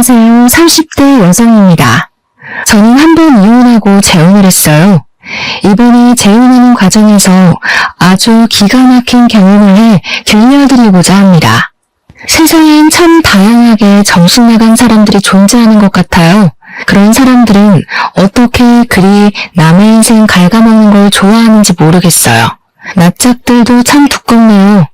안녕하세요. 30대 여성입니다. 저는 한 번 이혼하고 재혼을 했어요. 이번에 재혼하는 과정에서 아주 기가 막힌 경험을 해 들려드리고자 합니다. 세상엔 참 다양하게 정신나간 사람들이 존재하는 것 같아요. 그런 사람들은 어떻게 그리 남의 인생 갉아먹는 걸 좋아하는지 모르겠어요. 낯짝들도 참 두껍네요.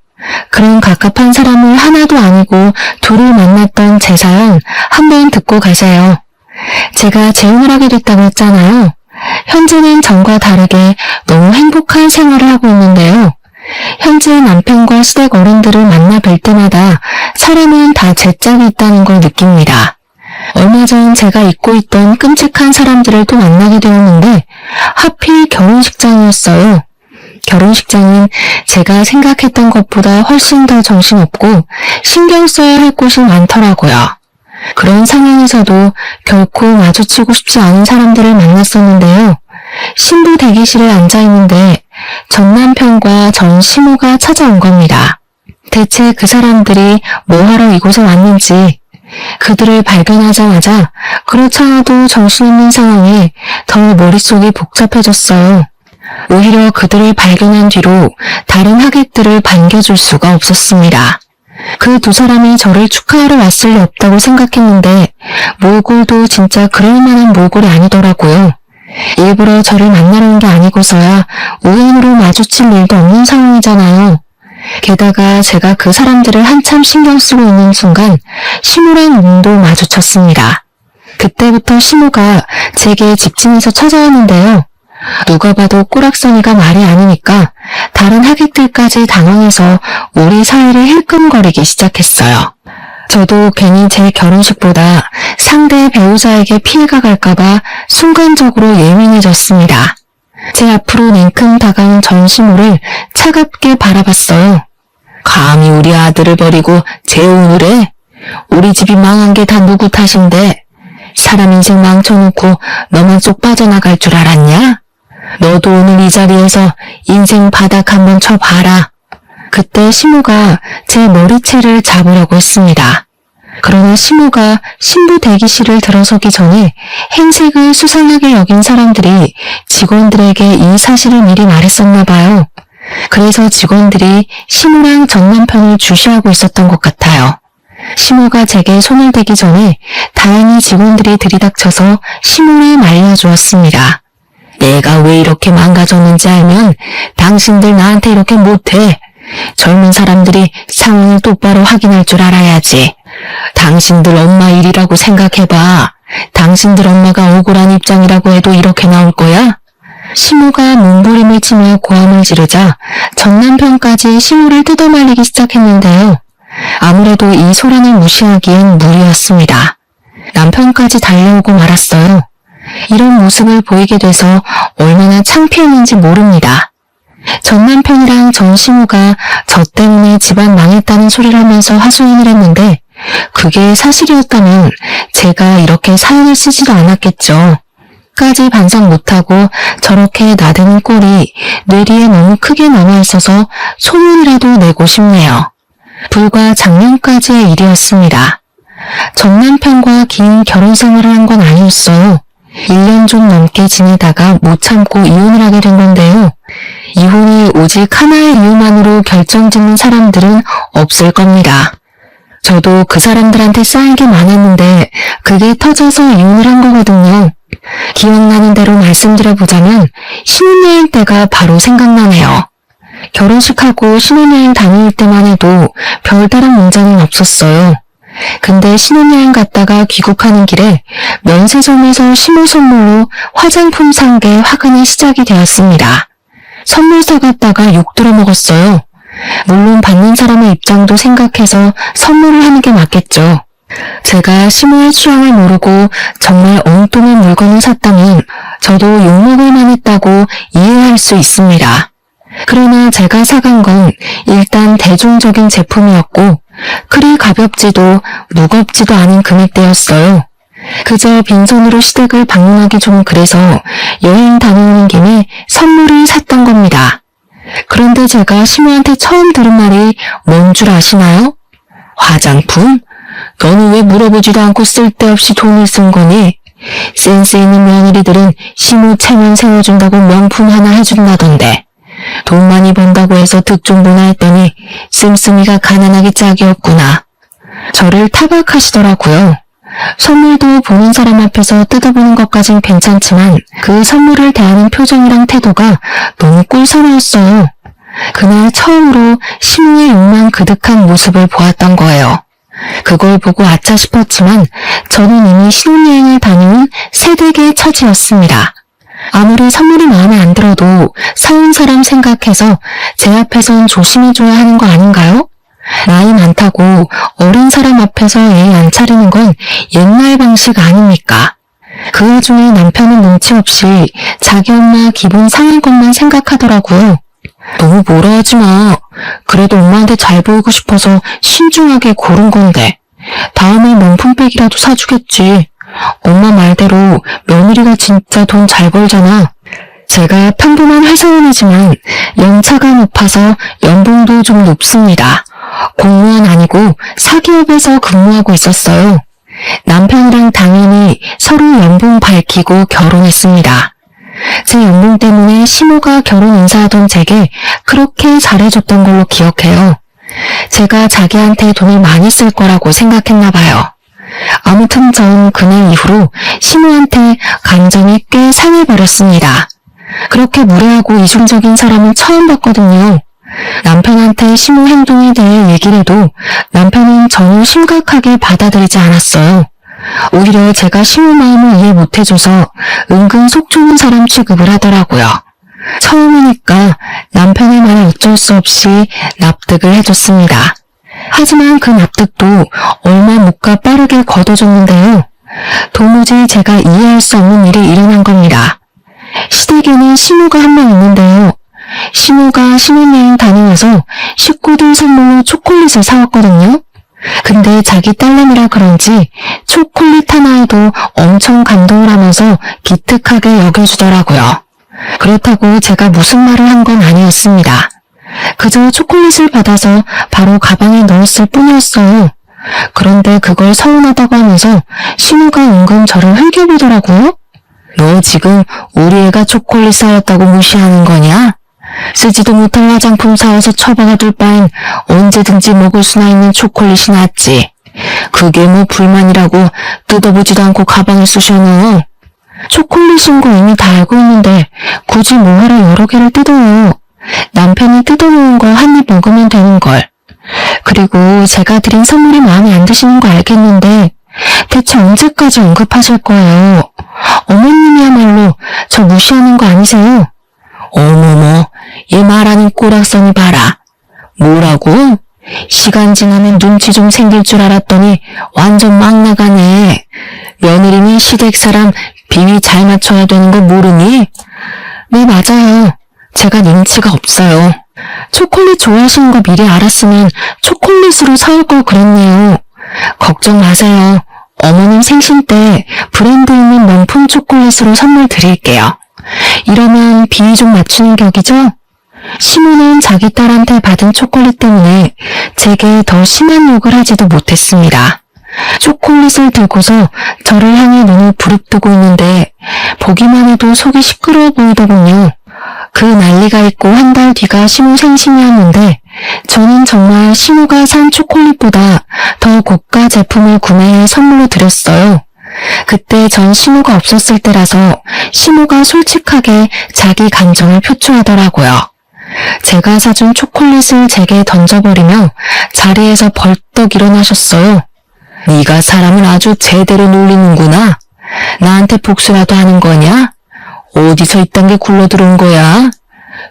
그런 갑갑한 사람을 하나도 아니고 둘을 만났던 제 사연 한번 듣고 가세요. 제가 재혼을 하게 됐다고 했잖아요. 현재는 전과 다르게 너무 행복한 생활을 하고 있는데요. 현재 남편과 시댁 어른들을 만나 뵐 때마다 사람은 다 제 짝이 있다는 걸 느낍니다. 얼마 전 제가 잊고 있던 끔찍한 사람들을 또 만나게 되었는데 하필 결혼식장이었어요. 결혼식장은 제가 생각했던 것보다 훨씬 더 정신없고 신경 써야 할 곳이 많더라고요. 그런 상황에서도 결코 마주치고 싶지 않은 사람들을 만났었는데요. 신부 대기실에 앉아있는데 전 남편과 전 시모가 찾아온 겁니다. 대체 그 사람들이 뭐하러 이곳에 왔는지, 그들을 발견하자마자 그렇지 않아도 정신없는 상황에 더 머릿속이 복잡해졌어요. 오히려 그들을 발견한 뒤로 다른 하객들을 반겨줄 수가 없었습니다. 그 두 사람이 저를 축하하러 왔을 리 없다고 생각했는데 몰골도 진짜 그럴 만한 몰골이 아니더라고요. 일부러 저를 만나러 온 게 아니고서야 우연으로 마주칠 일도 없는 상황이잖아요. 게다가 제가 그 사람들을 한참 신경 쓰고 있는 순간 시모랑 눈도 마주쳤습니다. 그때부터 시모가 제게 집중해서 찾아왔는데요. 누가 봐도 꼬락서니가 말이 아니니까 다른 하객들까지 당황해서 우리 사이를 힐끔거리기 시작했어요. 저도 괜히 제 결혼식보다 상대 배우자에게 피해가 갈까봐 순간적으로 예민해졌습니다. 제 앞으로 냉큼 다가온 전 시모를 차갑게 바라봤어요. 감히 우리 아들을 버리고 재혼을 해? 우리 집이 망한 게 다 누구 탓인데 사람 인생 망쳐놓고 너만 쏙 빠져나갈 줄 알았냐? 너도 오늘 이 자리에서 인생 바닥 한번 쳐봐라. 그때 시모가 제 머리채를 잡으려고 했습니다. 그러나 시모가 신부 대기실을 들어서기 전에 행색을 수상하게 여긴 사람들이 직원들에게 이 사실을 미리 말했었나 봐요. 그래서 직원들이 시모랑 전 남편을 주시하고 있었던 것 같아요. 시모가 제게 손을 대기 전에 다행히 직원들이 들이닥쳐서 시모를 말려주었습니다. 내가 왜 이렇게 망가졌는지 알면 당신들 나한테 이렇게 못해. 젊은 사람들이 상황을 똑바로 확인할 줄 알아야지. 당신들 엄마 일이라고 생각해봐. 당신들 엄마가 억울한 입장이라고 해도 이렇게 나올 거야? 시모가 몸부림을 치며 고함을 지르자 전 남편까지 시모를 뜯어말리기 시작했는데요. 아무래도 이 소란을 무시하기엔 무리였습니다. 남편까지 달려오고 말았어요. 이런 모습을 보이게 돼서 얼마나 창피했는지 모릅니다. 전 남편이랑 전 시모가 저 때문에 집안 망했다는 소리를 하면서 하소연을 했는데 그게 사실이었다면 제가 이렇게 사연을 쓰지도 않았겠죠. 까지 반성 못하고 저렇게 나대는 꼴이 뇌리에 너무 크게 남아있어서 소문이라도 내고 싶네요. 불과 작년까지의 일이었습니다. 전 남편과 긴 결혼 생활을 한 건 아니었어요. 1년 좀 넘게 지내다가 못 참고 이혼을 하게 된 건데요. 이혼이 오직 하나의 이유만으로 결정짓는 사람들은 없을 겁니다. 저도 그 사람들한테 쌓인 게 많았는데 그게 터져서 이혼을 한 거거든요. 기억나는 대로 말씀드려보자면 신혼여행 때가 바로 생각나네요. 결혼식하고 신혼여행 다닐 때만 해도 별다른 문제는 없었어요. 근데 신혼여행 갔다가 귀국하는 길에 면세점에서 시모 선물로 화장품 산 게 화근의 시작이 되었습니다. 선물 사갔다가 욕 들어먹었어요. 물론 받는 사람의 입장도 생각해서 선물을 하는 게 맞겠죠. 제가 시모의 취향을 모르고 정말 엉뚱한 물건을 샀다면 저도 욕먹을 만했다고 이해할 수 있습니다. 그러나 제가 사간 건 일단 대중적인 제품이었고 그리 가볍지도 무겁지도 않은 금액대였어요. 그저 빈손으로 시댁을 방문하기 좀 그래서 여행 다녀오는 김에 선물을 샀던 겁니다. 그런데 제가 시모한테 처음 들은 말이 뭔 줄 아시나요? 화장품? 너는 왜 물어보지도 않고 쓸데없이 돈을 쓴 거니? 센스 있는 며느리들은 시모 체면 세워준다고 명품 하나 해준다던데. 돈 많이 번다고 해서 득종보나 했더니 씀씀이가 가난하기 짝이 없구나. 저를 타박하시더라고요. 선물도 보는 사람 앞에서 뜯어보는 것까진 괜찮지만 그 선물을 대하는 표정이랑 태도가 너무 꿀선이었어요. 그날 처음으로 시모의 욕망 그득한 모습을 보았던 거예요. 그걸 보고 아차 싶었지만 저는 이미 신혼여행을 다녀온 새댁의 처지였습니다. 아무리 선물이 마음에 안 들어도 사온 사람 생각해서 제 앞에선 조심해줘야 하는 거 아닌가요? 나이 많다고 어린 사람 앞에서 예의 안 차리는 건 옛날 방식 아닙니까? 그 와중에 남편은 눈치 없이 자기 엄마 기분 상할 것만 생각하더라고요. 너무 뭐라 하지 마. 그래도 엄마한테 잘 보이고 싶어서 신중하게 고른 건데. 다음에 명품백이라도 사주겠지. 엄마 말대로 며느리가 진짜 돈 잘 벌잖아. 제가 평범한 회사원이지만 연차가 높아서 연봉도 좀 높습니다. 공무원 아니고 사기업에서 근무하고 있었어요. 남편이랑 당연히 서로 연봉 밝히고 결혼했습니다. 제 연봉 때문에 시모가 결혼 인사하던 제게 그렇게 잘해줬던 걸로 기억해요. 제가 자기한테 돈을 많이 쓸 거라고 생각했나 봐요. 아무튼 전 그날 이후로 시모한테 감정이 꽤 상해버렸습니다. 그렇게 무례하고 이중적인 사람은 처음 봤거든요. 남편한테 시모 행동에 대해 얘기를 해도 남편은 전혀 심각하게 받아들이지 않았어요. 오히려 제가 시모 마음을 이해 못해줘서 은근 속 좁은 사람 취급을 하더라고요. 처음이니까 남편의 말에 어쩔 수 없이 납득을 해줬습니다. 하지만 그 납득도 얼마 못 가 빠르게 거둬졌는데요. 도무지 제가 이해할 수 없는 일이 일어난 겁니다. 시댁에는 시모가 한 명 있는데요. 시모가 신혼여행 다녀와서 식구들 선물로 초콜릿을 사왔거든요. 근데 자기 딸내미라 그런지 초콜릿 하나에도 엄청 감동을 하면서 기특하게 여겨주더라고요. 그렇다고 제가 무슨 말을 한 건 아니었습니다. 그저 초콜릿을 받아서 바로 가방에 넣었을 뿐이었어요. 그런데 그걸 서운하다고 하면서 시모가 은근 저를 흘겨보더라고요. 너 지금 우리 애가 초콜릿 사왔다고 무시하는 거냐? 쓰지도 못할 화장품 사와서 처박아둘 바엔 언제든지 먹을 수나 있는 초콜릿이 낫지. 그게 뭐 불만이라고 뜯어보지도 않고 가방에 쑤셔넣어. 초콜릿인 거 이미 다 알고 있는데 굳이 뭐하러 여러 개를 뜯어요. 남편이 뜯어놓은 거 한 입 먹으면 되는걸. 그리고 제가 드린 선물이 마음에 안 드시는 거 알겠는데 대체 언제까지 언급하실 거예요? 어머님이야말로 저 무시하는 거 아니세요? 어머머, 얘 말하는 꼬락서니 봐라. 뭐라고? 시간 지나면 눈치 좀 생길 줄 알았더니 완전 막 나가네. 며느리는 시댁 사람 비위 잘 맞춰야 되는 거 모르니? 네, 맞아요. 제가 눈치가 없어요. 초콜릿 좋아하시는 거 미리 알았으면 초콜릿으로 사올 걸 그랬네요. 걱정 마세요. 어머님 생신 때 브랜드 있는 명품 초콜릿으로 선물 드릴게요. 이러면 비위 좀 맞추는 격이죠? 시모는 자기 딸한테 받은 초콜릿 때문에 제게 더 심한 욕을 하지도 못했습니다. 초콜릿을 들고서 저를 향해 눈을 부릅뜨고 있는데 보기만 해도 속이 시끄러워 보이더군요. 그 난리가 있고 한 달 뒤가 시모 생신이었는데 저는 정말 시모가 산 초콜릿보다 더 고가 제품을 구매해 선물로 드렸어요. 그때 전 시모가 없었을 때라서 시모가 솔직하게 자기 감정을 표출하더라고요. 제가 사준 초콜릿을 제게 던져버리며 자리에서 벌떡 일어나셨어요. 네가 사람을 아주 제대로 놀리는구나. 나한테 복수라도 하는 거냐? 어디서 이딴 게 굴러들어온 거야?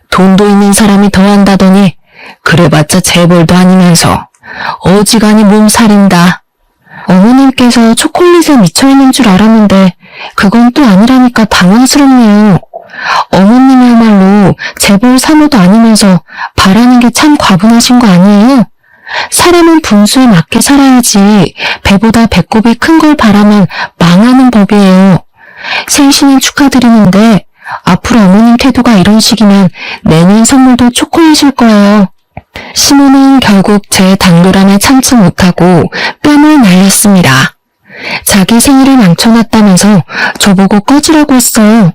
돈도 있는 사람이 더 한다더니 그래봤자 재벌도 아니면서 어지간히 몸살인다. 어머님께서 초콜릿에 미쳐있는 줄 알았는데 그건 또 아니라니까 당황스럽네요. 어머님이야말로 재벌 사모도 아니면서 바라는 게 참 과분하신 거 아니에요? 사람은 분수에 맞게 살아야지 배보다 배꼽이 큰 걸 바라면 망하는 법이에요. 생신은 축하드리는데 앞으로 어머님 태도가 이런 식이면 내년 선물도 초콜릿일 거예요. 시모는 결국 제 당돌함에 참지 못하고 뺨을 날렸습니다. 자기 생일을 망쳐놨다면서 저보고 꺼지라고 했어요.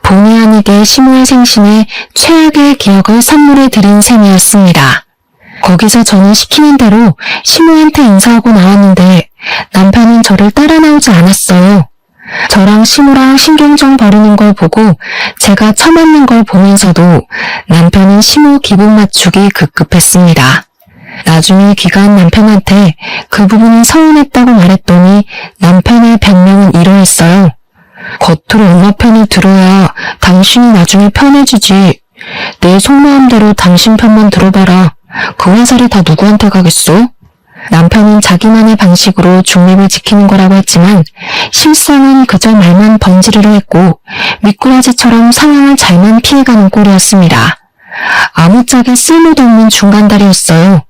본의 아니게 시모의 생신에 최악의 기억을 선물해 드린 셈이었습니다. 거기서 저는 시키는 대로 시모한테 인사하고 나왔는데 남편은 저를 따라 나오지 않았어요. 저랑 시모랑 신경전 벌이는 걸 보고 제가 처맞는 걸 보면서도 남편은 시모 기분 맞추기 급급했습니다. 나중에 귀가한 남편한테 그 부분이 서운했다고 말했더니 남편의 변명은 이러했어요. 겉으로 엄마 편을 들어야 당신이 나중에 편해지지. 내 속마음대로 당신 편만 들어봐라. 그 화살이 다 누구한테 가겠어? 남편은 자기만의 방식으로 중립을 지키는 거라고 했지만 실상은 그저 말만 번지르르 했고 미꾸라지처럼 상황을 잘만 피해가는 꼴이었습니다. 아무짝에 쓸모도 없는 중간다리였어요.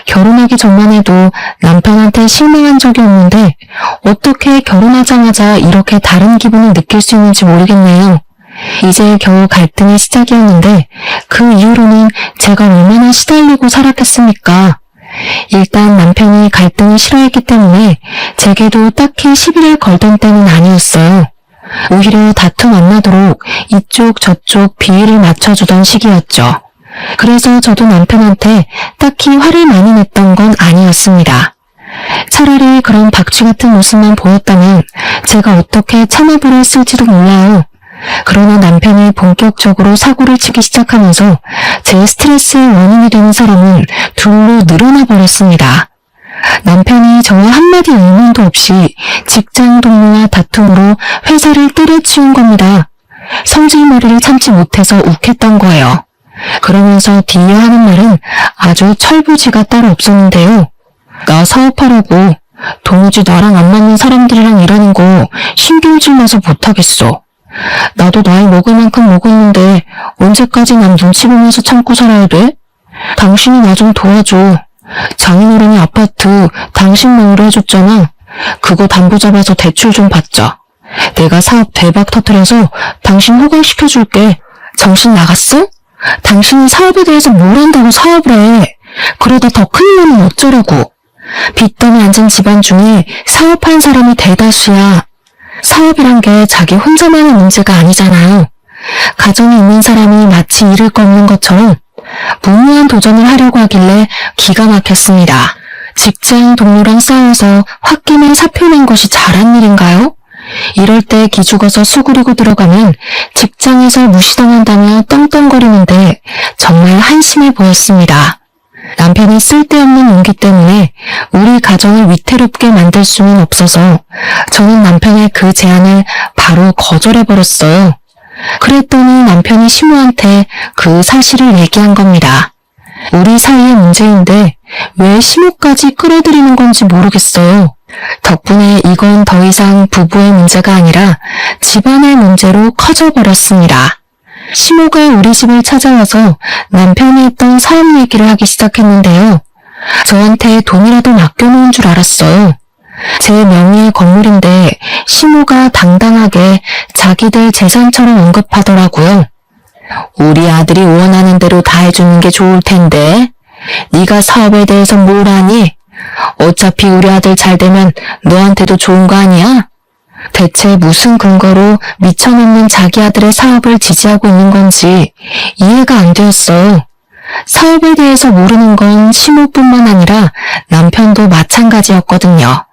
결혼하기 전만 해도 남편한테 실망한 적이 없는데 어떻게 결혼하자마자 이렇게 다른 기분을 느낄 수 있는지 모르겠네요. 이제 겨우 갈등이 시작이었는데 그 이후로는 제가 얼마나 시달리고 살았겠습니까? 일단 남편이 갈등을 싫어했기 때문에 제게도 딱히 시비를 걸던 때는 아니었어요. 오히려 다툼 안 나도록 이쪽 저쪽 비위를 맞춰주던 시기였죠. 그래서 저도 남편한테 딱히 화를 많이 냈던 건 아니었습니다. 차라리 그런 박쥐 같은 모습만 보였다면 제가 어떻게 참아보려 했을지도 몰라요. 그러나 남편이 본격적으로 사고를 치기 시작하면서 제 스트레스의 원인이 되는 사람은 둘로 늘어나 버렸습니다. 남편이 저와 한마디 의문도 없이 직장 동료와 다툼으로 회사를 때려치운 겁니다. 성질머리를 참지 못해서 욱했던 거예요. 그러면서 뒤이어 하는 말은 아주 철부지가 따로 없었는데요. 나 사업하려고 도무지 나랑 안 맞는 사람들이랑 일하는 거 신경질 나서 못하겠어. 나도 나이 먹을 만큼 먹었는데 언제까지 남 눈치 보면서 참고 살아야 돼? 당신이 나 좀 도와줘. 장인어른이 아파트 당신 명의로 해줬잖아. 그거 담보 잡아서 대출 좀 받자. 내가 사업 대박 터뜨려서 당신 호강시켜줄게. 정신 나갔어? 당신이 사업에 대해서 뭘 안다고 사업을 해. 그러다 더 큰일 나면 어쩌려고. 빚더미 앉은 집안 중에 사업한 사람이 대다수야. 사업이란 게 자기 혼자만의 문제가 아니잖아요. 가정이 있는 사람이 마치 잃을 거 없는 것처럼 무모한 도전을 하려고 하길래 기가 막혔습니다. 직장 동료랑 싸워서 홧김에 사표 낸 것이 잘한 일인가요? 이럴 때 기죽어서 수그리고 들어가면 직장에서 무시당한다며 떵떵거리는데 정말 한심해 보였습니다. 남편이 쓸데없는 용기 때문에 우리 가정을 위태롭게 만들 수는 없어서 저는 남편의 그 제안을 바로 거절해버렸어요. 그랬더니 남편이 시모한테 그 사실을 얘기한 겁니다. 우리 사이의 문제인데 왜 시모까지 끌어들이는 건지 모르겠어요. 덕분에 이건 더 이상 부부의 문제가 아니라 집안의 문제로 커져버렸습니다. 시모가 우리 집을 찾아와서 남편이 했던 사업 얘기를 하기 시작했는데요. 저한테 돈이라도 맡겨놓은 줄 알았어요. 제 명의의 건물인데 시모가 당당하게 자기들 재산처럼 언급하더라고요. 우리 아들이 원하는 대로 다 해주는 게 좋을 텐데 네가 사업에 대해서 뭘 아니? 어차피 우리 아들 잘 되면 너한테도 좋은 거 아니야? 대체 무슨 근거로 미쳐놓는 자기 아들의 사업을 지지하고 있는 건지 이해가 안 되었어요. 사업에 대해서 모르는 건 시모뿐만 아니라 남편도 마찬가지였거든요.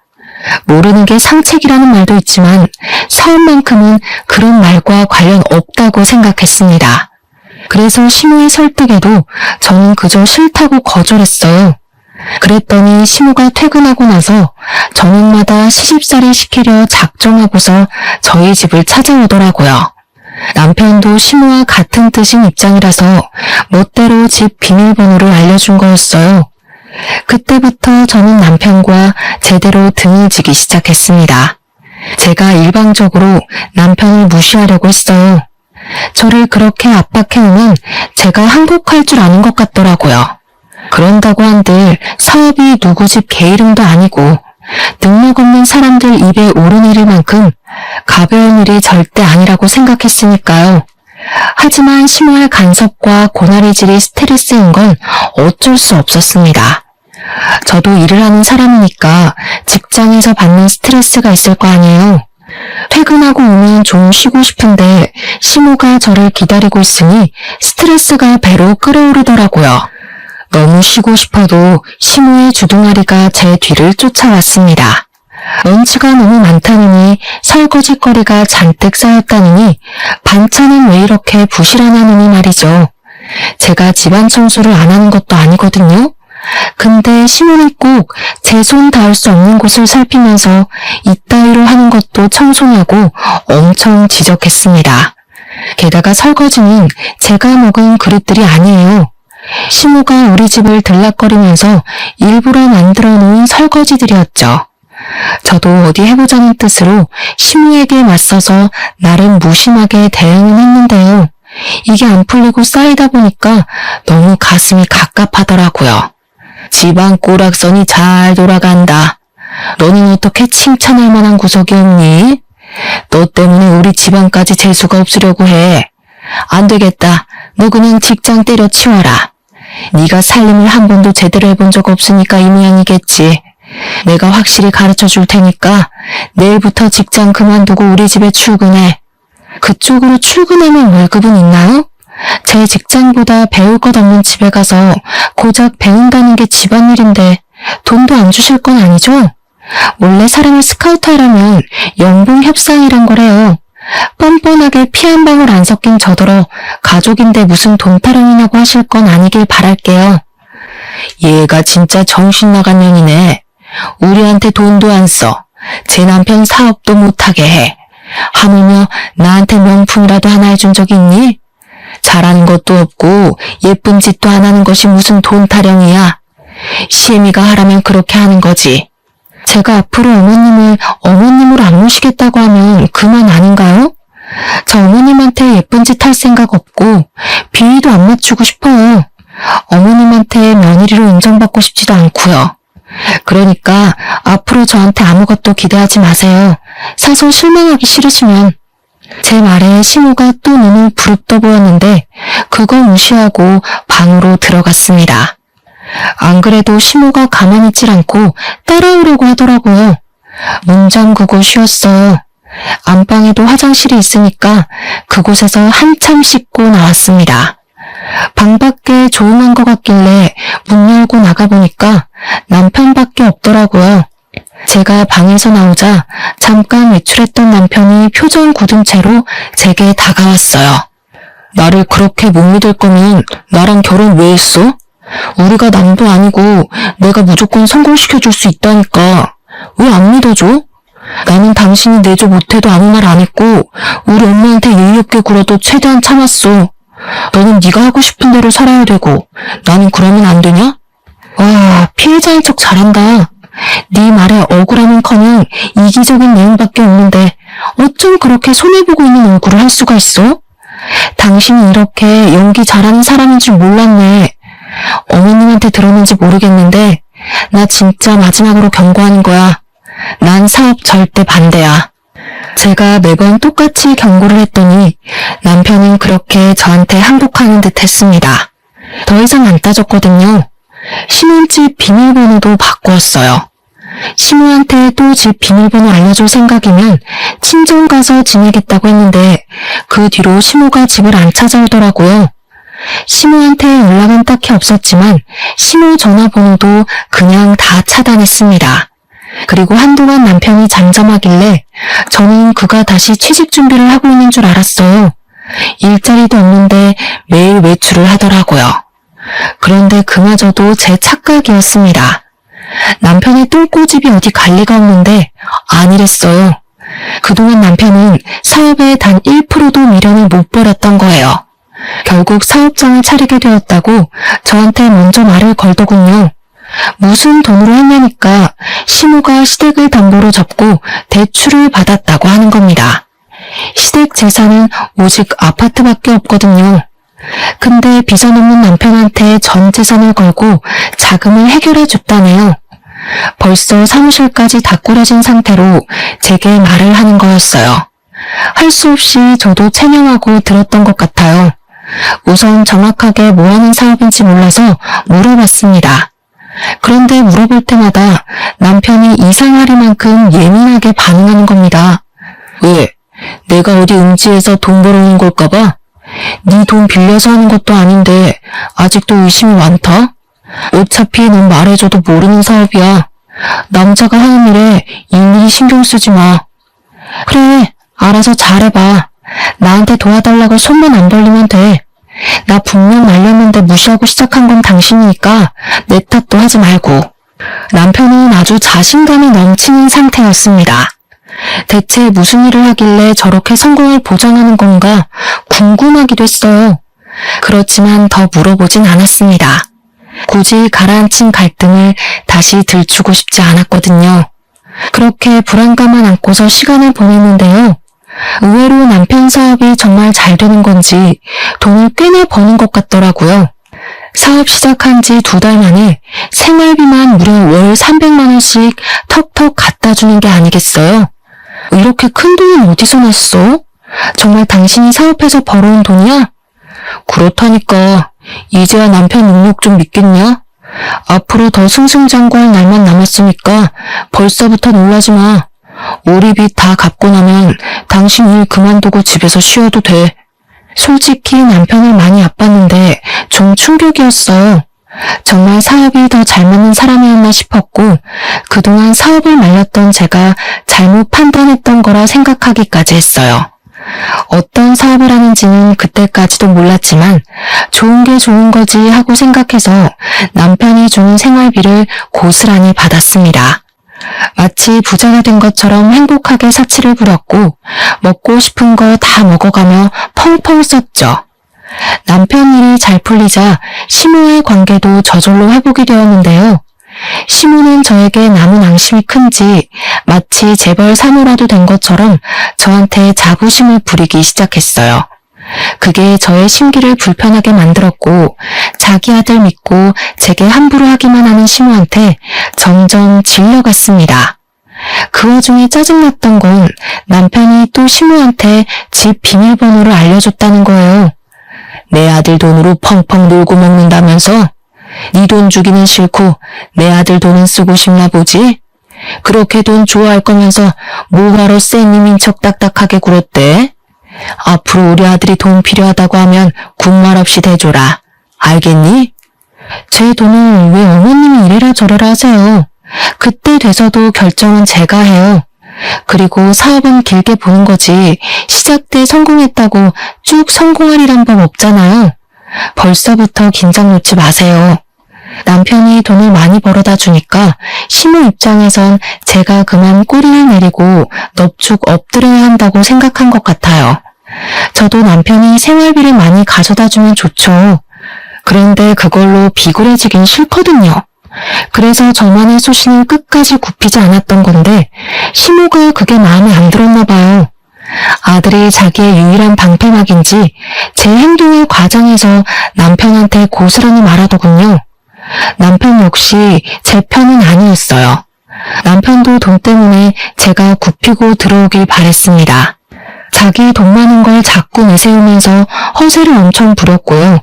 모르는 게 상책이라는 말도 있지만 사업만큼은 그런 말과 관련 없다고 생각했습니다. 그래서 시모의 설득에도 저는 그저 싫다고 거절했어요. 그랬더니 시모가 퇴근하고 나서 저녁마다 시집살이 시키려 작정하고서 저희 집을 찾아오더라고요. 남편도 시모와 같은 뜻인 입장이라서 멋대로 집 비밀번호를 알려준 거였어요. 그때부터 저는 남편과 제대로 등을 지기 시작했습니다. 제가 일방적으로 남편을 무시하려고 했어요. 저를 그렇게 압박해오면 제가 항복할 줄 아는 것 같더라고요. 그런다고 한들 사업이 누구 집 개 이름도 아니고 능력 없는 사람들 입에 오른 일일 만큼 가벼운 일이 절대 아니라고 생각했으니까요. 하지만 심호의 간섭과 고나리질이 스트레스인 건 어쩔 수 없었습니다. 저도 일을 하는 사람이니까 직장에서 받는 스트레스가 있을 거 아니에요. 퇴근하고 오면 좀 쉬고 싶은데 심호가 저를 기다리고 있으니 스트레스가 배로 끓어오르더라고요. 너무 쉬고 싶어도 심호의 주둥아리가 제 뒤를 쫓아왔습니다. 먼지가 너무 많다느니 설거지거리가 잔뜩 쌓였다느니 반찬은 왜 이렇게 부실하냐느니 말이죠. 제가 집안 청소를 안 하는 것도 아니거든요. 근데 심호는 꼭 제 손 닿을 수 없는 곳을 살피면서 이따위로 하는 것도 청소냐고 엄청 지적했습니다. 게다가 설거지는 제가 먹은 그릇들이 아니에요. 심호가 우리 집을 들락거리면서 일부러 만들어 놓은 설거지들이었죠. 저도 어디 해보자는 뜻으로 심호에게 맞서서 나름 무심하게 대응은 했는데요. 이게 안 풀리고 쌓이다 보니까 너무 가슴이 갑갑하더라고요. 집안 꼬락선이 잘 돌아간다. 너는 어떻게 칭찬할 만한 구석이 없니? 너 때문에 우리 집안까지 재수가 없으려고 해. 안 되겠다. 너 그냥 직장 때려치워라. 네가 살림을 한 번도 제대로 해본 적 없으니까 이 모양이겠지. 내가 확실히 가르쳐 줄 테니까 내일부터 직장 그만두고 우리 집에 출근해. 그쪽으로 출근하면 월급은 있나요? 제 직장보다 배울 것 없는 집에 가서 고작 배운다는 게 집안일인데 돈도 안 주실 건 아니죠? 원래 사람을 스카우트하려면 연봉 협상이란 거래요. 뻔뻔하게 피 한 방울 안 섞인 저더러 가족인데 무슨 돈 타령이냐고 하실 건 아니길 바랄게요. 얘가 진짜 정신 나간 년이네. 우리한테 돈도 안 써. 제 남편 사업도 못하게 해. 하물며 나한테 명품이라도 하나 해준 적 있니? 잘하는 것도 없고 예쁜 짓도 안 하는 것이 무슨 돈 타령이야. 시애미가 하라면 그렇게 하는 거지. 제가 앞으로 어머님을 어머님으로 안 모시겠다고 하면 그만 아닌가요? 저 어머님한테 예쁜 짓 할 생각 없고 비위도 안 맞추고 싶어요. 어머님한테 며느리로 인정받고 싶지도 않고요. 그러니까 앞으로 저한테 아무것도 기대하지 마세요. 사소 실망하기 싫으시면. 제 말에 심호가 또 눈을 부릅떠 보였는데 그걸 무시하고 방으로 들어갔습니다. 안 그래도 심호가 가만히 있질 않고 따라오려고 하더라고요. 문 잠그고 쉬었어요. 안방에도 화장실이 있으니까 그곳에서 한참 씻고 나왔습니다. 방 밖에 조용한 것 같길래 문 열고 나가보니까 남편밖에 없더라고요. 제가 방에서 나오자 잠깐 외출했던 남편이 표정 굳은 채로 제게 다가왔어요. 나를 그렇게 못 믿을 거면 나랑 결혼 왜 했어? 우리가 남도 아니고 내가 무조건 성공시켜줄 수 있다니까. 왜 안 믿어줘? 나는 당신이 내조 못해도 아무 말 안 했고 우리 엄마한테 예의 없게 굴어도 최대한 참았어. 너는 네가 하고 싶은 대로 살아야 되고 나는 그러면 안 되냐? 와, 피해자인 척 잘한다. 네 말에 억울함은커녕 이기적인 내용밖에 없는데 어쩜 그렇게 손해보고 있는 얼굴을 할 수가 있어? 당신이 이렇게 연기 잘하는 사람인 줄 몰랐네. 어머님한테 들었는지 모르겠는데 나 진짜 마지막으로 경고하는 거야. 난 사업 절대 반대야. 제가 매번 똑같이 경고를 했더니 남편은 그렇게 저한테 항복하는 듯 했습니다. 더 이상 안 따졌거든요. 신혼집 비밀번호도 바꾸었어요. 심호한테 또 집 비밀번호 알려줄 생각이면 친정 가서 지내겠다고 했는데 그 뒤로 심호가 집을 안 찾아오더라고요. 심호한테 연락은 딱히 없었지만 심호 전화번호도 그냥 다 차단했습니다. 그리고 한동안 남편이 잠잠하길래 저는 그가 다시 취직 준비를 하고 있는 줄 알았어요. 일자리도 없는데 매일 외출을 하더라고요. 그런데 그마저도 제 착각이었습니다. 남편의 똥꼬집이 어디 갈 리가 없는데 아니랬어요. 그동안 남편은 사업에 단 1%도 미련을 못 버렸던 거예요. 결국 사업장을 차리게 되었다고 저한테 먼저 말을 걸더군요. 무슨 돈으로 했냐니까 심호가 시댁을 담보로 접고 대출을 받았다고 하는 겁니다. 시댁 재산은 오직 아파트밖에 없거든요. 근데 빚은 없는 남편한테 전 재산을 걸고 자금을 해결해 줬다네요. 벌써 사무실까지 다 꾸려진 상태로 제게 말을 하는 거였어요. 할 수 없이 저도 체념하고 들었던 것 같아요. 우선 정확하게 뭐 하는 사업인지 몰라서 물어봤습니다. 그런데 물어볼 때마다 남편이 이상하리만큼 예민하게 반응하는 겁니다. 왜? 내가 어디 음지에서 돈 벌어오는 걸까봐? 네 돈 빌려서 하는 것도 아닌데 아직도 의심이 많다? 어차피 넌 말해줘도 모르는 사업이야. 남자가 하는 일에 일일이 신경 쓰지 마. 그래, 알아서 잘해봐. 나한테 도와달라고 손만 안 벌리면 돼. 나 분명 말렸는데 무시하고 시작한 건 당신이니까 내 탓도 하지 말고. 남편은 아주 자신감이 넘치는 상태였습니다. 대체 무슨 일을 하길래 저렇게 성공을 보장하는 건가 궁금하기도 했어요. 그렇지만 더 물어보진 않았습니다. 굳이 가라앉힌 갈등을 다시 들추고 싶지 않았거든요. 그렇게 불안감만 안고서 시간을 보냈는데요. 의외로 남편 사업이 정말 잘 되는 건지 돈을 꽤나 버는 것 같더라고요. 사업 시작한 지 2달 만에 생활비만 무려 월 300만 원씩 턱턱 갖다 주는 게 아니겠어요? 이렇게 큰 돈은 어디서 났어? 정말 당신이 사업해서 벌어온 돈이야? 그렇다니까. 이제야 남편 능력 좀 믿겠냐? 앞으로 더 승승장구할 날만 남았으니까 벌써부터 놀라지 마. 우리 빚 다 갚고 나면 당신 일 그만두고 집에서 쉬어도 돼. 솔직히 남편을 많이 아팠는데 좀 충격이었어요. 정말 사업이 더 잘 맞는 사람이었나 싶었고 그동안 사업을 말렸던 제가 잘못 판단했던 거라 생각하기까지 했어요. 어떤 사업을 하는지는 그때까지도 몰랐지만 좋은 게 좋은 거지 하고 생각해서 남편이 주는 생활비를 고스란히 받았습니다. 마치 부자가 된 것처럼 행복하게 사치를 부렸고 먹고 싶은 거 다 먹어가며 펑펑 썼죠. 남편 일이 잘 풀리자 시모의 관계도 저절로 회복이 되었는데요. 시모는 저에게 남은 앙심이 큰지 마치 재벌 사모라도 된 것처럼 저한테 자부심을 부리기 시작했어요. 그게 저의 심기를 불편하게 만들었고 자기 아들 믿고 제게 함부로 하기만 하는 시모한테 점점 질려갔습니다. 그 와중에 짜증났던 건 남편이 또 시모한테 집 비밀번호를 알려줬다는 거예요. 내 아들 돈으로 펑펑 놀고 먹는다면서? 네 돈 주기는 싫고 내 아들 돈은 쓰고 싶나 보지? 그렇게 돈 좋아할 거면서 뭐하러 쌩님인 척 딱딱하게 굴었대? 앞으로 우리 아들이 돈 필요하다고 하면 군말 없이 대줘라. 알겠니? 제 돈을 왜 어머님이 이래라 저래라 하세요. 그때 돼서도 결정은 제가 해요. 그리고 사업은 길게 보는 거지 시작 때 성공했다고 쭉 성공하리란 법 없잖아요. 벌써부터 긴장 놓지 마세요. 남편이 돈을 많이 벌어다 주니까 시모 입장에선 제가 그만 꼬리를 내리고 넙죽 엎드려야 한다고 생각한 것 같아요. 저도 남편이 생활비를 많이 가져다 주면 좋죠. 그런데 그걸로 비굴해지긴 싫거든요. 그래서 저만의 소신을 끝까지 굽히지 않았던 건데 시모가 그게 마음에 안 들었나 봐요. 아들이 자기의 유일한 방패막인지 제 행동을 과장해서 남편한테 고스란히 말하더군요. 남편 역시 제 편은 아니었어요. 남편도 돈 때문에 제가 굽히고 들어오길 바랬습니다. 자기 돈 많은 걸 자꾸 내세우면서 허세를 엄청 부렸고요.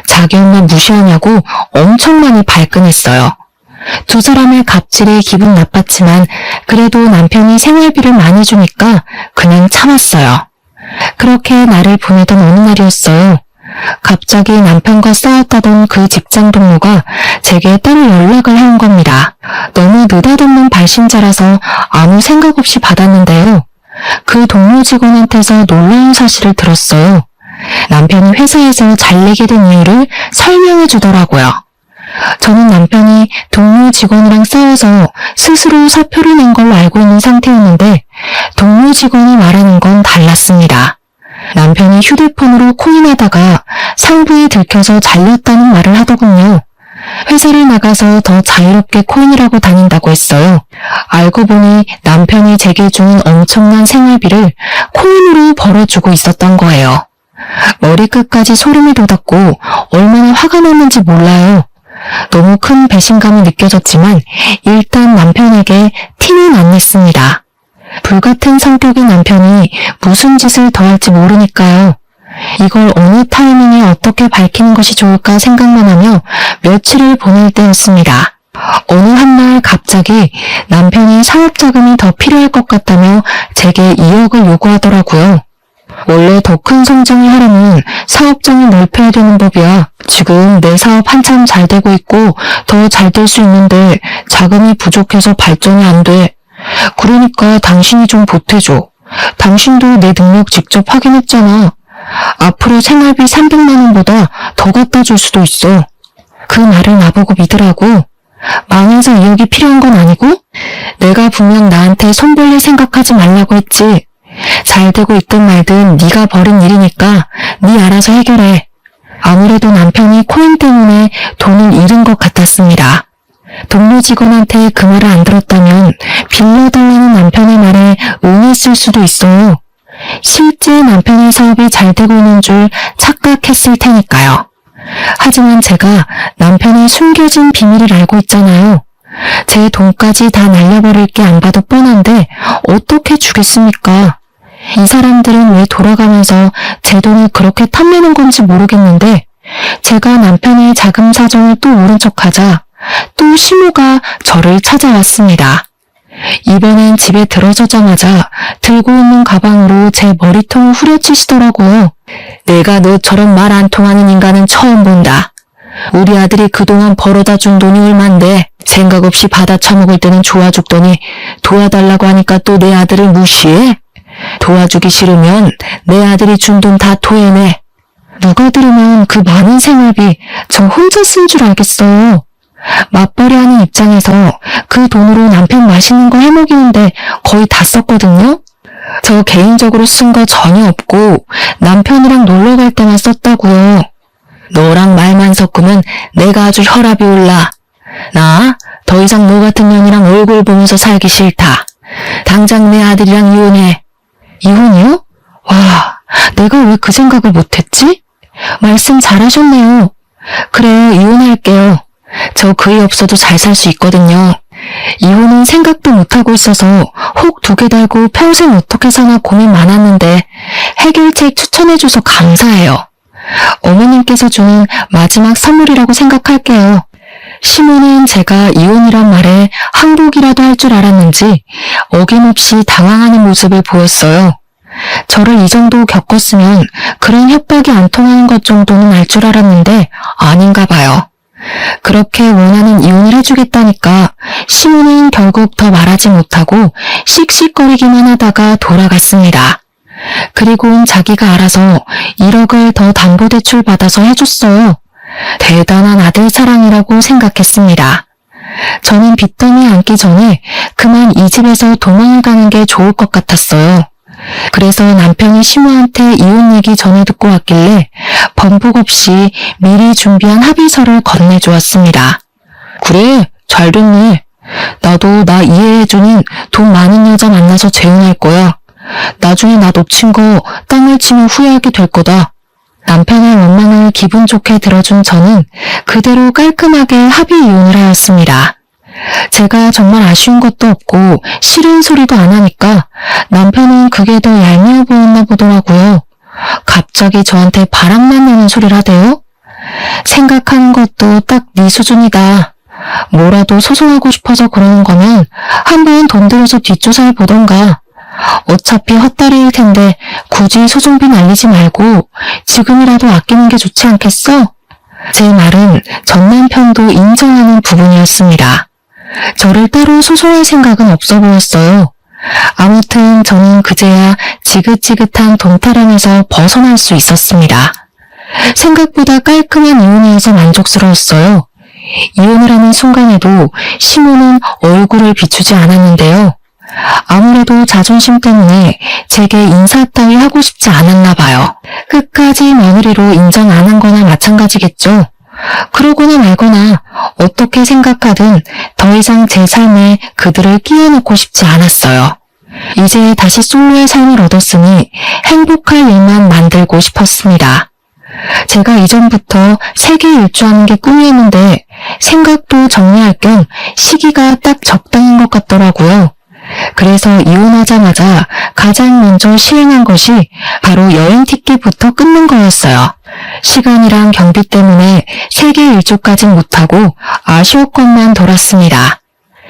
자기 엄마 무시하냐고 엄청 많이 발끈했어요. 두 사람의 갑질이 기분 나빴지만 그래도 남편이 생활비를 많이 주니까 그냥 참았어요. 그렇게 날을 보내던 어느 날이었어요. 갑자기 남편과 싸웠다던 그 직장 동료가 제게 따로 연락을 해온 겁니다. 너무 느닷없는 발신자라서 아무 생각 없이 받았는데요. 그 동료 직원한테서 놀라운 사실을 들었어요. 남편이 회사에서 잘 내게 된 이유를 설명해 주더라고요. 저는 남편이 동료 직원이랑 싸워서 스스로 사표를 낸 걸로 알고 있는 상태였는데 동료 직원이 말하는 건 달랐습니다. 남편이 휴대폰으로 코인하다가 상부에 들켜서 잘렸다는 말을 하더군요. 회사를 나가서 더 자유롭게 코인을 하고 다닌다고 했어요. 알고 보니 남편이 제게 주는 엄청난 생활비를 코인으로 벌어주고 있었던 거예요. 머리끝까지 소름이 돋았고 얼마나 화가 났는지 몰라요. 너무 큰 배신감이 느껴졌지만 일단 남편에게 티는 안 냈습니다. 불같은 성격의 남편이 무슨 짓을 더 할지 모르니까요. 이걸 어느 타이밍에 어떻게 밝히는 것이 좋을까 생각만 하며 며칠을 보낼 때였습니다. 어느 한날 갑자기 남편이 사업자금이 더 필요할 것 같다며 제게 2억을 요구하더라고요. 원래 더 큰 성장을 하려면 사업장을 넓혀야 되는 법이야. 지금 내 사업 한참 잘 되고 있고 더 잘 될 수 있는데 자금이 부족해서 발전이 안 돼. 그러니까 당신이 좀 보태줘. 당신도 내 능력 직접 확인했잖아. 앞으로 생활비 300만 원보다 더 갖다 줄 수도 있어. 그 말을 나보고 믿으라고. 망해서 2억이 필요한 건 아니고 내가 분명 나한테 손 벌릴 생각하지 말라고 했지. 잘 되고 있든 말든 네가 벌인 일이니까 네 알아서 해결해. 아무래도 남편이 코인 때문에 돈을 잃은 것 같았습니다. 동료 직원한테 그 말을 안 들었다면 빌려달라는 남편의 말에 응했을 수도 있어요. 실제 남편의 사업이 잘 되고 있는 줄 착각했을 테니까요. 하지만 제가 남편의 숨겨진 비밀을 알고 있잖아요. 제 돈까지 다 날려버릴 게 안 봐도 뻔한데 어떻게 주겠습니까? 이 사람들은 왜 돌아가면서 제 돈을 그렇게 탐내는 건지 모르겠는데 제가 남편의 자금 사정을 또 모른 척하자 또 시모가 저를 찾아왔습니다. 이번엔 집에 들어서자마자 들고 있는 가방으로 제 머리통을 후려치시더라고요. 내가 너처럼 말 안 통하는 인간은 처음 본다. 우리 아들이 그동안 벌어다 준 돈이 얼만데 생각 없이 받아 처먹을 때는 좋아 죽더니 도와달라고 하니까 또 내 아들을 무시해? 도와주기 싫으면 내 아들이 준 돈 다 토해내. 누가 들으면 그 많은 생활비 저 혼자 쓴 줄 알겠어요. 맞벌이 하는 입장에서 그 돈으로 남편 맛있는 거 해먹이는데 거의 다 썼거든요. 저 개인적으로 쓴 거 전혀 없고 남편이랑 놀러 갈 때만 썼다고요. 너랑 말만 섞으면 내가 아주 혈압이 올라. 나 더 이상 너 같은 년이랑 얼굴 보면서 살기 싫다. 당장 내 아들이랑 이혼해. 이혼이요? 와, 내가 왜 그 생각을 못했지? 말씀 잘하셨네요. 그래요, 이혼할게요. 저 그이 없어도 잘 살 수 있거든요. 이혼은 생각도 못하고 있어서 혹 2개 달고 평생 어떻게 사나 고민 많았는데 해결책 추천해줘서 감사해요. 어머님께서 주는 마지막 선물이라고 생각할게요. 시모는 제가 이혼이란 말에 항복이라도 할 줄 알았는지 어김없이 당황하는 모습을 보였어요. 저를 이 정도 겪었으면 그런 협박이 안 통하는 것 정도는 알 줄 알았는데 아닌가 봐요. 그렇게 원하는 이혼을 해주겠다니까 시모는 결국 더 말하지 못하고 씩씩거리기만 하다가 돌아갔습니다. 그리고는 자기가 알아서 1억을 더 담보대출 받아서 해줬어요. 대단한 아들 사랑이라고 생각했습니다. 저는 빚더미 앉기 전에 그만 이 집에서 도망을 가는 게 좋을 것 같았어요. 그래서 남편이 시모한테 이혼 얘기 전해 듣고 왔길래 번복 없이 미리 준비한 합의서를 건네주었습니다. 그래, 잘 됐네. 나도 나 이해해주는 돈 많은 여자 만나서 재혼할 거야. 나중에 나 놓친 거 땅을 치면 후회하게 될 거다. 남편의 원망을 기분 좋게 들어준 저는 그대로 깔끔하게 합의 이혼을 하였습니다. 제가 정말 아쉬운 것도 없고 싫은 소리도 안 하니까 남편은 그게 더 얄미워 보였나 보더라고요. 갑자기 저한테 바람만 내는 소리를 하대요? 생각하는 것도 딱 네 수준이다. 뭐라도 소송하고 싶어서 그러는 거면 한번 돈 들여서 뒷조사를 보던가. 어차피 헛다리일 텐데 굳이 소송비 날리지 말고 지금이라도 아끼는 게 좋지 않겠어? 제 말은 전 남편도 인정하는 부분이었습니다. 저를 따로 소송할 생각은 없어 보였어요. 아무튼 저는 그제야 지긋지긋한 돈 타령에서 벗어날 수 있었습니다. 생각보다 깔끔한 이혼이어서 만족스러웠어요. 이혼을 하는 순간에도 시모는 얼굴을 비추지 않았는데요. 아무래도 자존심 때문에 제게 인사 따위 하고 싶지 않았나 봐요. 끝까지 며느리로 인정 안 한 거나 마찬가지겠죠. 그러거나 말거나 어떻게 생각하든 더 이상 제 삶에 그들을 끼워넣고 싶지 않았어요. 이제 다시 솔로의 삶을 얻었으니 행복할 일만 만들고 싶었습니다. 제가 이전부터 세계 일주하는 게 꿈이었는데 생각도 정리할 겸 시기가 딱 적당한 것 같더라고요. 그래서 이혼하자마자 가장 먼저 시행한 것이 바로 여행 티켓부터 끊는 거였어요. 시간이랑 경비 때문에 세계 일주까진 못하고 아쉬웠건만 돌았습니다.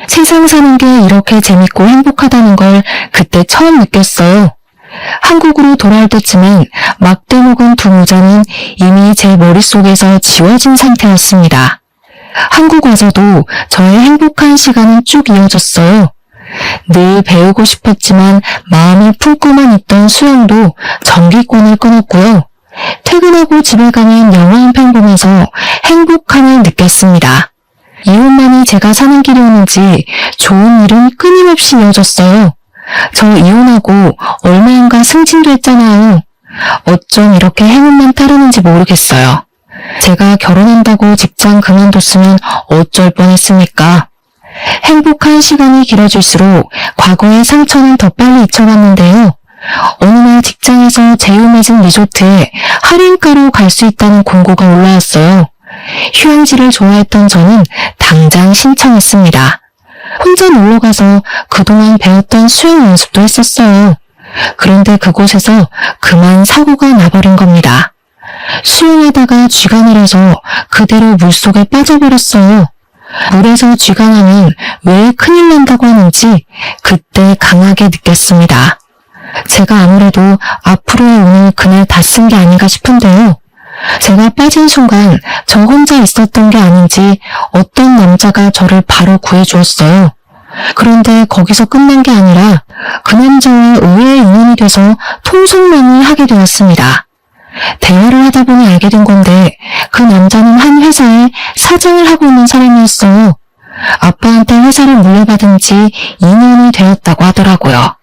세상 사는 게 이렇게 재밌고 행복하다는 걸 그때 처음 느꼈어요. 한국으로 돌아올 때쯤엔 막대 먹은 두 모자는 이미 제 머릿속에서 지워진 상태였습니다. 한국 와서도 저의 행복한 시간은 쭉 이어졌어요. 늘 배우고 싶었지만 마음이 품고만 있던 수영도 정기권을 끊었고요. 퇴근하고 집에 가면 영화 한 편 보면서 행복함을 느꼈습니다. 이혼만이 제가 사는 길이었는지 좋은 일은 끊임없이 이어졌어요. 저 이혼하고 얼마인가 승진도 했잖아요. 어쩜 이렇게 행운만 따르는지 모르겠어요. 제가 결혼한다고 직장 그만뒀으면 어쩔 뻔했습니까? 행복한 시간이 길어질수록 과거의 상처는 더 빨리 잊혀갔는데요. 어느 날 직장에서 제휴맺은 리조트에 할인가로 갈 수 있다는 공고가 올라왔어요. 휴양지를 좋아했던 저는 당장 신청했습니다. 혼자 놀러가서 그동안 배웠던 수영 연습도 했었어요. 그런데 그곳에서 그만 사고가 나버린 겁니다. 수영하다가 쥐가 내려서 그대로 물속에 빠져버렸어요. 물에서 쥐가 나면 왜 큰일 난다고 하는지 그때 강하게 느꼈습니다. 제가 아무래도 앞으로의 운을 그날 다 쓴 게 아닌가 싶은데요. 제가 빠진 순간 저 혼자 있었던 게 아닌지 어떤 남자가 저를 바로 구해주었어요. 그런데 거기서 끝난 게 아니라 그 남자와 의외의 인연이 돼서 통성만을 하게 되었습니다. 대화를 하다 보니 알게 된 건데 그 남자는 한 회사에 사장을 하고 있는 사람이었어요. 아빠한테 회사를 물려받은 지 2년이 되었다고 하더라고요.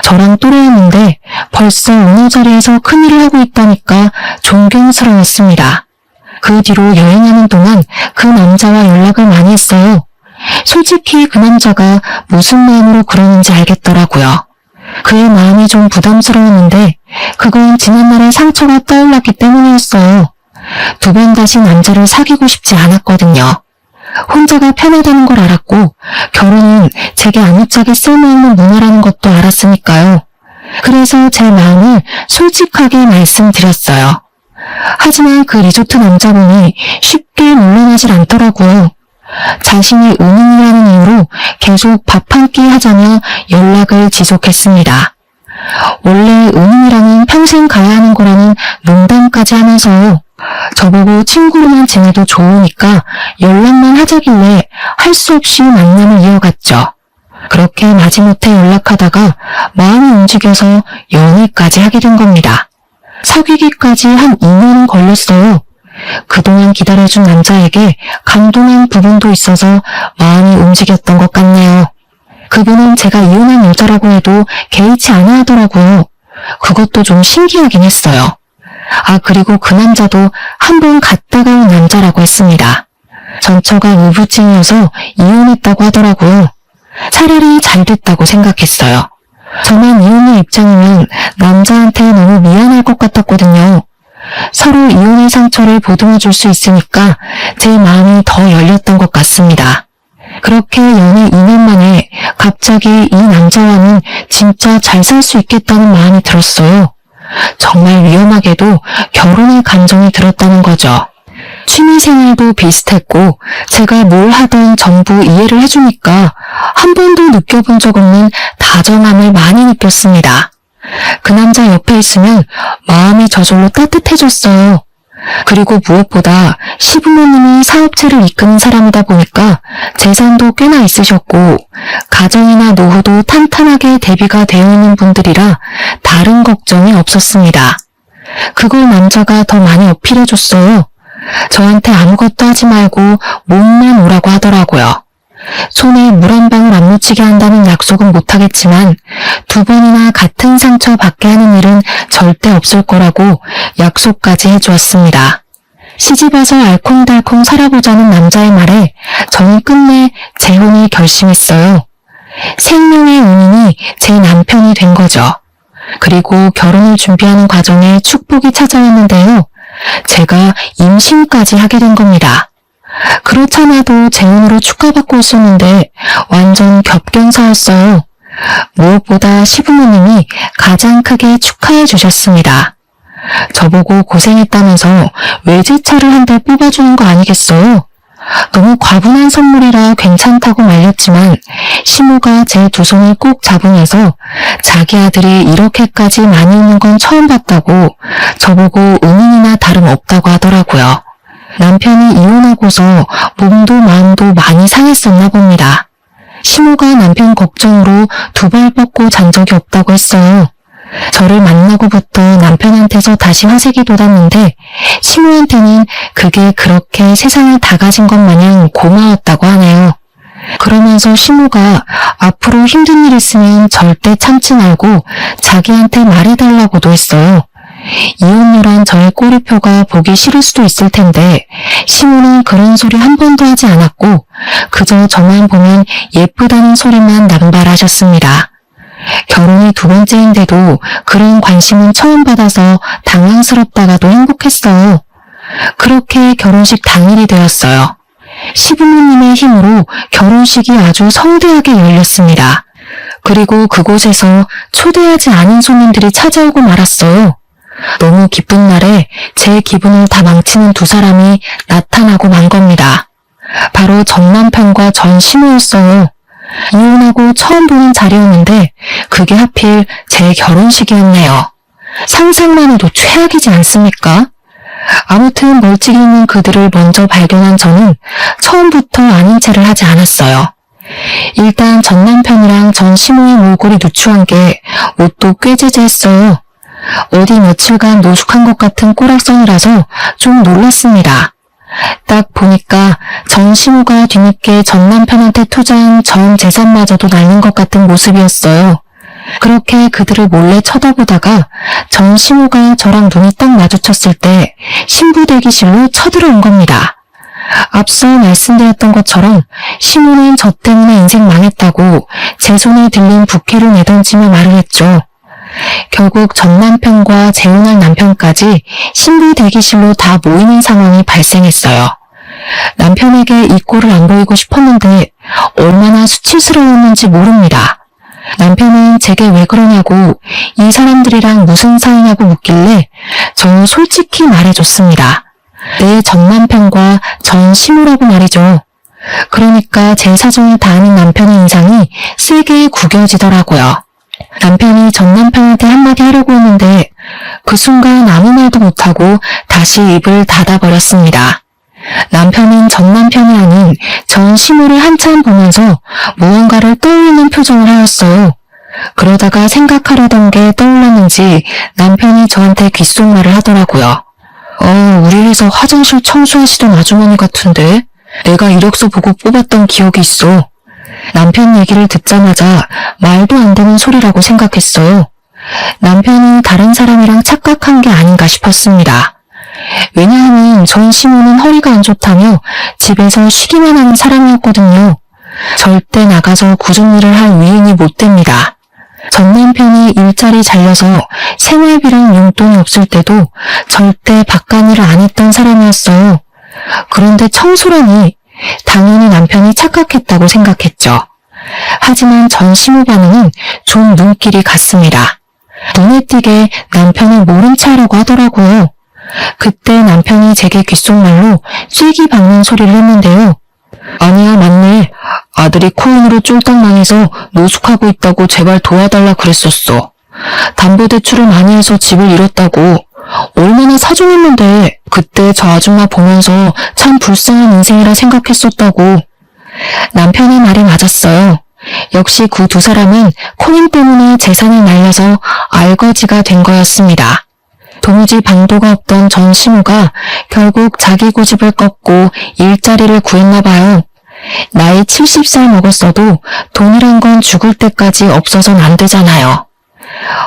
저랑 또래였는데 벌써 어느 자리에서 큰일을 하고 있다니까 존경스러웠습니다. 그 뒤로 여행하는 동안 그 남자와 연락을 많이 했어요. 솔직히 그 남자가 무슨 마음으로 그러는지 알겠더라고요. 그의 마음이 좀 부담스러웠는데 그건 지난날의 상처가 떠올랐기 때문이었어요. 두 번 다시 남자를 사귀고 싶지 않았거든요. 혼자가 편하다는 걸 알았고 결혼은 제게 아무짝에 쓸모없는 문화라는 것도 알았으니까요. 그래서 제 마음을 솔직하게 말씀드렸어요. 하지만 그 리조트 남자분이 쉽게 물러나질 않더라고요. 자신이 은인이라는 이유로 계속 밥 한 끼 하자며 연락을 지속했습니다. 원래 은인이랑은 평생 가야 하는 거라는 농담까지 하면서요. 저보고 친구로만 지내도 좋으니까 연락만 하자길래 할 수 없이 만남을 이어갔죠. 그렇게 마지못해 연락하다가 마음이 움직여서 연애까지 하게 된 겁니다. 사귀기까지 한 2년은 걸렸어요. 그동안 기다려준 남자에게 감동한 부분도 있어서 마음이 움직였던 것 같네요. 그분은 제가 이혼한 여자라고 해도 개의치 않아 하더라고요. 그것도 좀 신기하긴 했어요. 그리고 그 남자도 한 번 갔다가 온 남자라고 했습니다. 전처가 우부증이어서 이혼했다고 하더라고요. 차라리 잘 됐다고 생각했어요. 저만 이혼의 입장이면 남자한테 너무 미안할 것 같았거든요. 서로 이혼의 상처를 보듬어줄 수 있으니까 제 마음이 더 열렸던 것 같습니다. 그렇게 연애 2년 만에 갑자기 이 남자와는 진짜 잘 살 수 있겠다는 마음이 들었어요. 정말 위험하게도 결혼의 감정이 들었다는 거죠. 취미생활도 비슷했고 제가 뭘 하든 전부 이해를 해주니까 한 번도 느껴본 적 없는 다정함을 많이 느꼈습니다. 그 남자 옆에 있으면 마음이 저절로 따뜻해졌어요. 그리고 무엇보다 시부모님이 사업체를 이끄는 사람이다 보니까 재산도 꽤나 있으셨고 가정이나 노후도 탄탄하게 대비가 되어 있는 분들이라 다른 걱정이 없었습니다. 그걸 남자가 더 많이 어필해줬어요. 저한테 아무것도 하지 말고 몸만 오라고 하더라고요. 손에 물 한 방울 안 묻히게 한다는 약속은 못하겠지만 2번이나 같은 상처 받게 하는 일은 절대 없을 거라고 약속까지 해주었습니다. 시집와서 알콩달콩 살아보자는 남자의 말에 저는 끝내 재혼을 결심했어요. 생명의 은인이 제 남편이 된 거죠. 그리고 결혼을 준비하는 과정에 축복이 찾아왔는데요. 제가 임신까지 하게 된 겁니다. 그렇잖아도 재혼으로 축하받고 있었는데 완전 겹경사였어요. 무엇보다 시부모님이 가장 크게 축하해 주셨습니다. 저보고 고생했다면서 외제차를 한 대 뽑아주는 거 아니겠어요? 너무 과분한 선물이라 괜찮다고 말렸지만 시모가 제 두 손을 꼭 잡으면서 자기 아들이 이렇게까지 많이 웃는 건 처음 봤다고 저보고 은인이나 다름없다고 하더라고요. 남편이 이혼하고서 몸도 마음도 많이 상했었나 봅니다. 시모가 남편 걱정으로 두 발 뻗고 잔 적이 없다고 했어요. 저를 만나고부터 남편한테서 다시 화색이 돋았는데 시모한테는 그게 그렇게 세상을 다 가진 것 마냥 고마웠다고 하네요. 그러면서 시모가 앞으로 힘든 일 있으면 절대 참지 말고 자기한테 말해달라고도 했어요. 이혼녀란 저의 꼬리표가 보기 싫을 수도 있을 텐데 시모는 그런 소리 한 번도 하지 않았고 그저 저만 보면 예쁘다는 소리만 남발하셨습니다. 결혼이 두 번째인데도 그런 관심은 처음 받아서 당황스럽다가도 행복했어요. 그렇게 결혼식 당일이 되었어요. 시부모님의 힘으로 결혼식이 아주 성대하게 열렸습니다. 그리고 그곳에서 초대하지 않은 손님들이 찾아오고 말았어요. 너무 기쁜 날에 제 기분을 다 망치는 두 사람이 나타나고 만 겁니다. 바로 전 남편과 전 시모였어요. 이혼하고 처음 보는 자리였는데 그게 하필 제 결혼식이었네요. 상상만 해도 최악이지 않습니까? 아무튼 멀찍이 있는 그들을 먼저 발견한 저는 처음부터 아닌 체를 하지 않았어요. 일단 전 남편이랑 전 시모의 몰골이 누추한 게 옷도 꽤 제재했어요. 어디 며칠간 노숙한 것 같은 꼬락선이라서 좀 놀랐습니다. 딱 보니까 전 시모가 뒤늦게 전 남편한테 투자한 전 재산마저도 날린 것 같은 모습이었어요. 그렇게 그들을 몰래 쳐다보다가 전 시모가 저랑 눈이 딱 마주쳤을 때 신부 대기실로 쳐들어온 겁니다. 앞서 말씀드렸던 것처럼 시모는 저 때문에 인생 망했다고 제 손에 들린 부케를 내던지며 말을 했죠. 결국 전 남편과 재혼할 남편까지 신부 대기실로 다 모이는 상황이 발생했어요. 남편에게 이 꼴을 안 보이고 싶었는데 얼마나 수치스러웠는지 모릅니다. 남편은 제게 왜 그러냐고 이 사람들이랑 무슨 사이냐고 묻길래 저 솔직히 말해줬습니다. 내 전 남편과 전 시모라고 말이죠. 그러니까 제 사정을 다 아는 남편의 인상이 세게 구겨지더라고요. 남편이 전 남편한테 한마디 하려고 했는데 그 순간 아무 말도 못하고 다시 입을 닫아버렸습니다. 남편은 전 남편이 아닌 전 시모를 한참 보면서 무언가를 떠올리는 표정을 하였어요. 그러다가 생각하려던 게 떠올랐는지 남편이 저한테 귓속말을 하더라고요. 우리 회사 화장실 청소하시던 아주머니 같은데 내가 이력서 보고 뽑았던 기억이 있어. 남편 얘기를 듣자마자 말도 안 되는 소리라고 생각했어요. 남편이 다른 사람이랑 착각한 게 아닌가 싶었습니다. 왜냐하면 전 시모는 허리가 안 좋다며 집에서 쉬기만 하는 사람이었거든요. 절대 나가서 굳은 일을 할 위인이 못 됩니다. 전 남편이 일자리 잘려서 생활비랑 용돈이 없을 때도 절대 바깥일을 안 했던 사람이었어요. 그런데 청소라니 당연히 남편이 착각했다고 생각했죠. 하지만 전 시모 반응은 좀 눈길이 갔습니다. 눈에 띄게 남편을 모른 체하려고 하더라고요. 그때 남편이 제게 귓속말로 쐐기 박는 소리를 했는데요. 아니야, 맞네. 아들이 코인으로 쫄딱 망해서 노숙하고 있다고 제발 도와달라 그랬었어. 담보대출을 많이 해서 집을 잃었다고. 얼마나 사정했는데 그때 저 아줌마 보면서 참 불쌍한 인생이라 생각했었다고. 남편의 말이 맞았어요. 역시 그 두 사람은 코인 때문에 재산을 날려서 알거지가 된 거였습니다. 도무지 방도가 없던 전 시모가 결국 자기 고집을 꺾고 일자리를 구했나 봐요. 나이 70살 먹었어도 돈이란 건 죽을 때까지 없어선 안 되잖아요.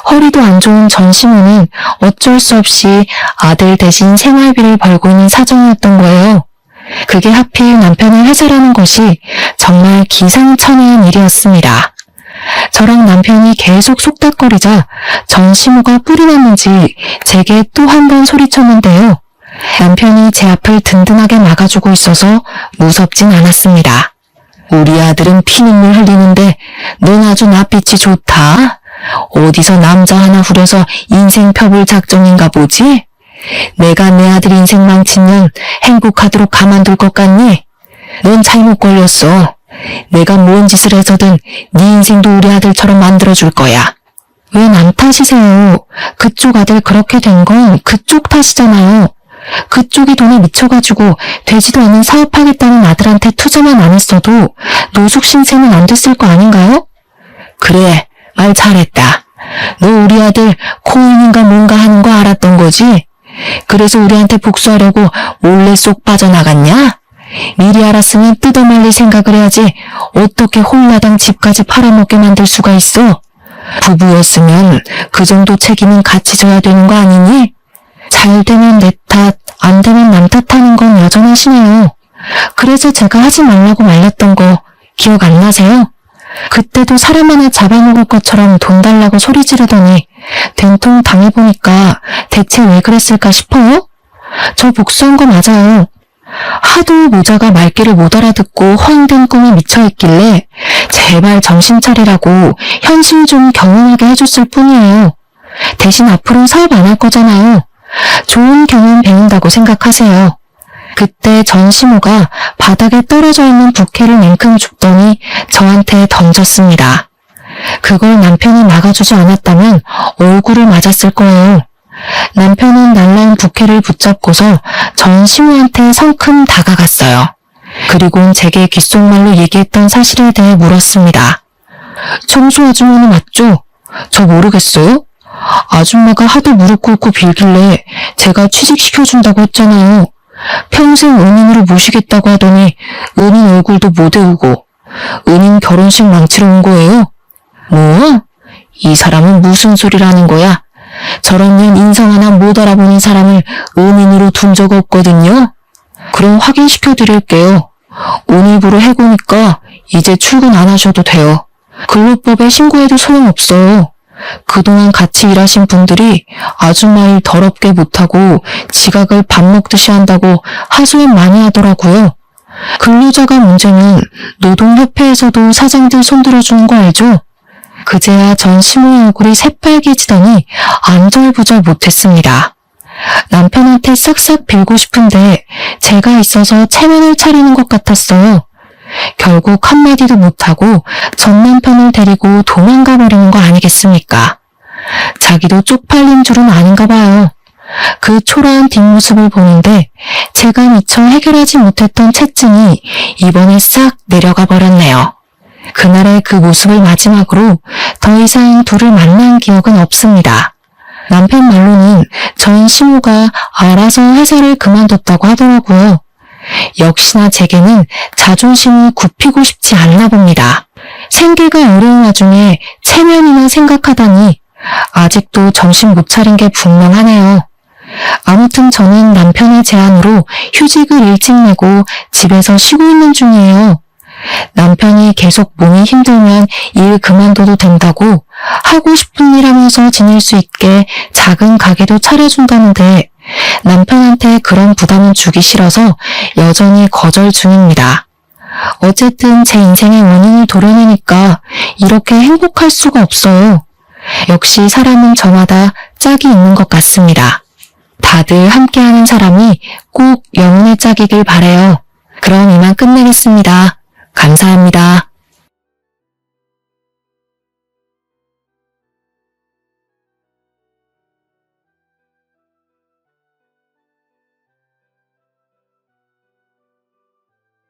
허리도 안 좋은 전 시모는 어쩔 수 없이 아들 대신 생활비를 벌고 있는 사정이었던 거예요. 그게 하필 남편의 회사라는 것이 정말 기상천외한 일이었습니다. 저랑 남편이 계속 속닥거리자 전 시모가 뿔이 났는지 제게 또 한 번 소리쳤는데요. 남편이 제 앞을 든든하게 막아주고 있어서 무섭진 않았습니다. 우리 아들은 피눈물 흘리는데 넌 아주 낯빛이 좋다. 어디서 남자 하나 후려서 인생 펴볼 작정인가 보지? 내가 내 아들 인생 망치면 행복하도록 가만둘 것 같니? 넌 잘못 걸렸어. 내가 뭔 짓을 해서든 네 인생도 우리 아들처럼 만들어줄 거야. 왜 남 탓이세요? 그쪽 아들 그렇게 된 건 그쪽 탓이잖아요. 그쪽이 돈에 미쳐가지고 되지도 않은 사업하겠다는 아들한테 투자만 안 했어도 노숙 신세는 안 됐을 거 아닌가요? 그래, 말 잘했다. 너 우리 아들 코인인가 뭔가 하는 거 알았던 거지? 그래서 우리한테 복수하려고 몰래 쏙 빠져나갔냐? 미리 알았으면 뜯어말릴 생각을 해야지 어떻게 홀라당 집까지 팔아먹게 만들 수가 있어? 부부였으면 그 정도 책임은 같이 져야 되는 거 아니니? 잘 되면 내 탓, 안 되면 남 탓하는 건 여전하시네요. 그래서 제가 하지 말라고 말렸던 거 기억 안 나세요? 그때도 사람 하나 잡아먹을 것처럼 돈 달라고 소리 지르더니 된통 당해보니까 대체 왜 그랬을까 싶어요? 저 복수한 거 맞아요. 하도 모자가 말귀를 못 알아듣고 허황된 꿈에 미쳐있길래 제발 정신 차리라고 현실 좀 경험하게 해줬을 뿐이에요. 대신 앞으로는 사업 안 할 거잖아요. 좋은 경험 배운다고 생각하세요. 그때 전시모가 바닥에 떨어져 있는 부케를 냉큼 줍더니 저한테 던졌습니다. 그걸 남편이 막아주지 않았다면 얼굴을 맞았을 거예요. 남편은 날라온 부케를 붙잡고서 전시모한테 성큼 다가갔어요. 그리고는 제게 귓속말로 얘기했던 사실에 대해 물었습니다. 청소 아주머니 맞죠? 저 모르겠어요? 아줌마가 하도 무릎 꿇고 빌길래 제가 취직시켜준다고 했잖아요. 평생 은인으로 모시겠다고 하더니 은인 얼굴도 못 외우고 은인 결혼식 망치러 온 거예요? 뭐? 이 사람은 무슨 소리를 하는 거야? 저런 년 인성 하나 못 알아보는 사람을 은인으로 둔 적 없거든요. 그럼 확인시켜 드릴게요. 오늘부로 해고니까 이제 출근 안 하셔도 돼요. 근로법에 신고해도 소용없어요. 그동안 같이 일하신 분들이 아줌마 일 더럽게 못하고 지각을 밥 먹듯이 한다고 하소연 많이 하더라고요. 근로자가 문제는 노동협회에서도 사장들 손들어주는 거 알죠? 그제야 전 시모의 얼굴이 새빨개지더니 안절부절 못했습니다. 남편한테 싹싹 빌고 싶은데 제가 있어서 체면을 차리는 것 같았어요. 결국 한마디도 못하고 전 남편을 데리고 도망가 버리는 거 아니겠습니까? 자기도 쪽팔린 줄은 아닌가 봐요. 그 초라한 뒷모습을 보는데 제가 미처 해결하지 못했던 채증이 이번에 싹 내려가 버렸네요. 그날의 그 모습을 마지막으로 더 이상 둘을 만난 기억은 없습니다. 남편 말로는 전 시모가 알아서 회사를 그만뒀다고 하더라고요. 역시나 제게는 자존심을 굽히고 싶지 않나 봅니다. 생계가 어려운 와중에 체면이나 생각하다니 아직도 정신 못 차린 게 분명하네요. 아무튼 저는 남편의 제안으로 휴직을 일찍 내고 집에서 쉬고 있는 중이에요. 남편이 계속 몸이 힘들면 일 그만둬도 된다고 하고 싶은 일 하면서 지낼 수 있게 작은 가게도 차려준다는데 남편한테 그런 부담은 주기 싫어서 여전히 거절 중입니다. 어쨌든 제 인생의 원인을 도려내니까 이렇게 행복할 수가 없어요. 역시 사람은 저마다 짝이 있는 것 같습니다. 다들 함께하는 사람이 꼭 영혼의 짝이길 바래요. 그럼 이만 끝내겠습니다. 감사합니다.